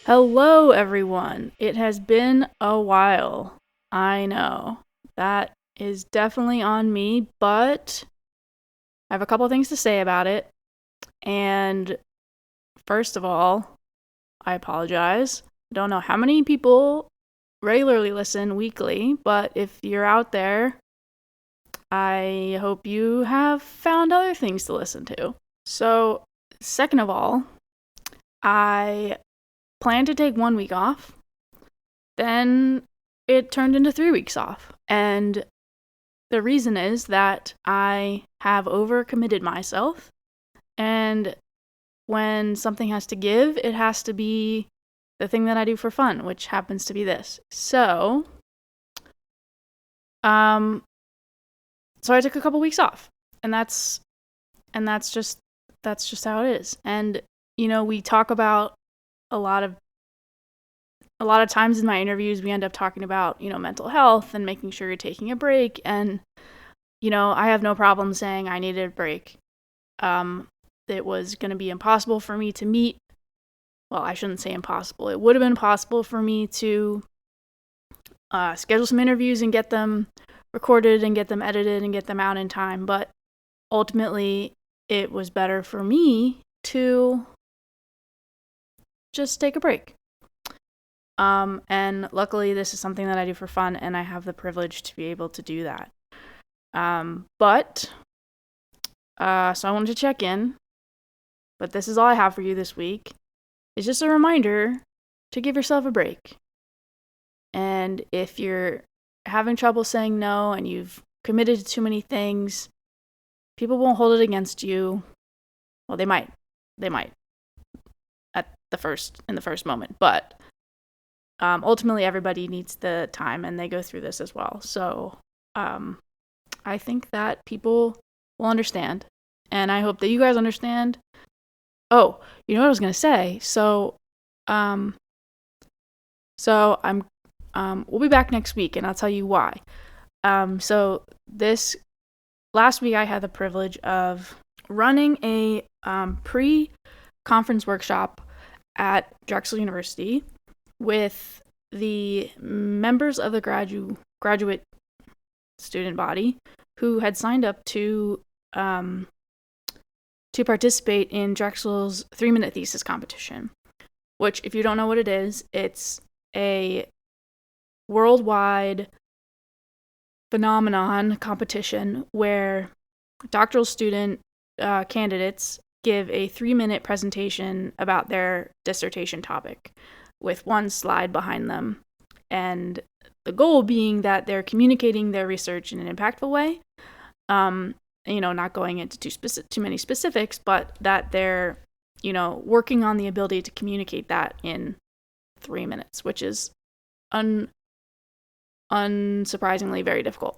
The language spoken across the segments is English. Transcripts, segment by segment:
Hello, everyone. It has been a while. I know. That is definitely on me, but I have a couple things to say about it. And first of all, I apologize. I don't know how many people regularly listen weekly, but if you're out there, I hope you have found other things to listen to. So, second of all, I plan to take 1 week off. Then it turned into 3 weeks off. And the reason is that I have overcommitted myself. And when something has to give, it has to be the thing that I do for fun, which happens to be this. Um, so I took a couple weeks off, and that's just how it is. And we talk about a lot of times in my interviews, we end up talking about, mental health and making sure you're taking a break. And, I have no problem saying I needed a break. It was going to be impossible for me to meet. Well, I shouldn't say impossible. It would have been possible for me to schedule some interviews and get them recorded and get them edited and get them out in time. But ultimately, it was better for me to just take a break. And luckily this is something that I do for fun, and I have the privilege to be able to do that. So I wanted to check in, but this is all I have for you this week. It's just a reminder to give yourself a break. And if you're having trouble saying no and you've committed to too many things, people won't hold it against you. Well, they might in the first moment, but ultimately, everybody needs the time, and they go through this as well. So I think that people will understand, and I hope that you guys understand. Oh, you know what I was going to say? So we'll be back next week, and I'll tell you why. So this last week, I had the privilege of running a pre-conference workshop at Drexel University with the members of the graduate student body who had signed up to participate in Drexel's 3-minute thesis competition, which, if you don't know what it is, it's a worldwide phenomenon competition where doctoral student candidates give a 3-minute presentation about their dissertation topic with one slide behind them, and the goal being that they're communicating their research in an impactful way, not going into too many specifics, but that they're, working on the ability to communicate that in 3 minutes, which is unsurprisingly very difficult.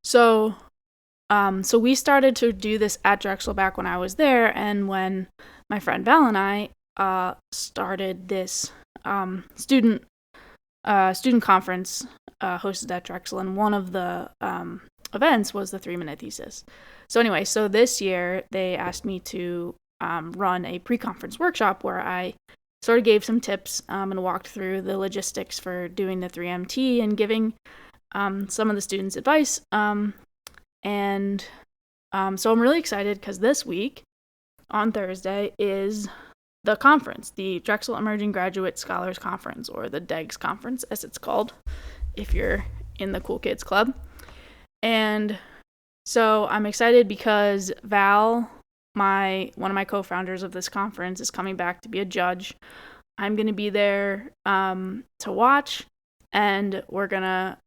So we started to do this at Drexel back when I was there, and when my friend Val and I started this student conference hosted at Drexel, and one of the events was the 3-minute thesis. So anyway, so this year they asked me to run a pre-conference workshop where I sort of gave some tips and walked through the logistics for doing the 3MT and giving some of the students advice. So I'm really excited because this week on Thursday is the conference, the Drexel Emerging Graduate Scholars Conference, or the DEGS Conference, as it's called, if you're in the Cool Kids Club. And so I'm excited because Val, one of my co-founders of this conference, is coming back to be a judge. I'm going to be there to watch, and we're gonna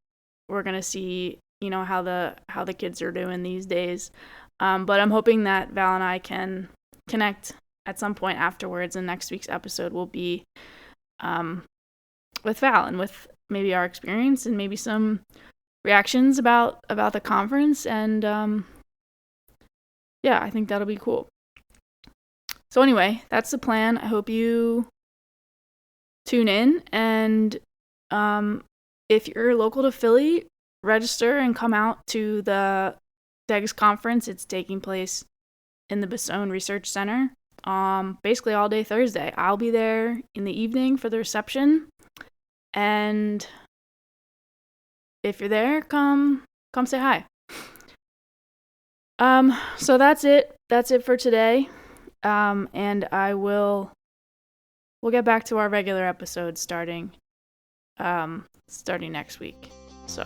see, how the kids are doing these days. But I'm hoping that Val and I can connect at some point afterwards, and next week's episode will be with Val and with maybe our experience and maybe some reactions about the conference. And I think that'll be cool. So anyway, that's the plan. I hope you tune in, and if you're local to Philly, register and come out to the DEGS conference. It's taking place in the Basone Research Center basically all day Thursday. I'll be there in the evening for the reception, and if you're there, come say hi. So that's it. That's it for today. And we'll get back to our regular episodes starting next week. So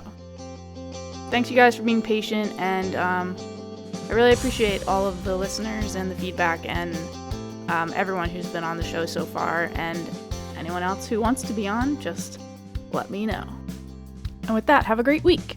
thanks you guys for being patient, and I really appreciate all of the listeners and the feedback, and everyone who's been on the show so far, and anyone else who wants to be on, just let me know. And with that, have a great week.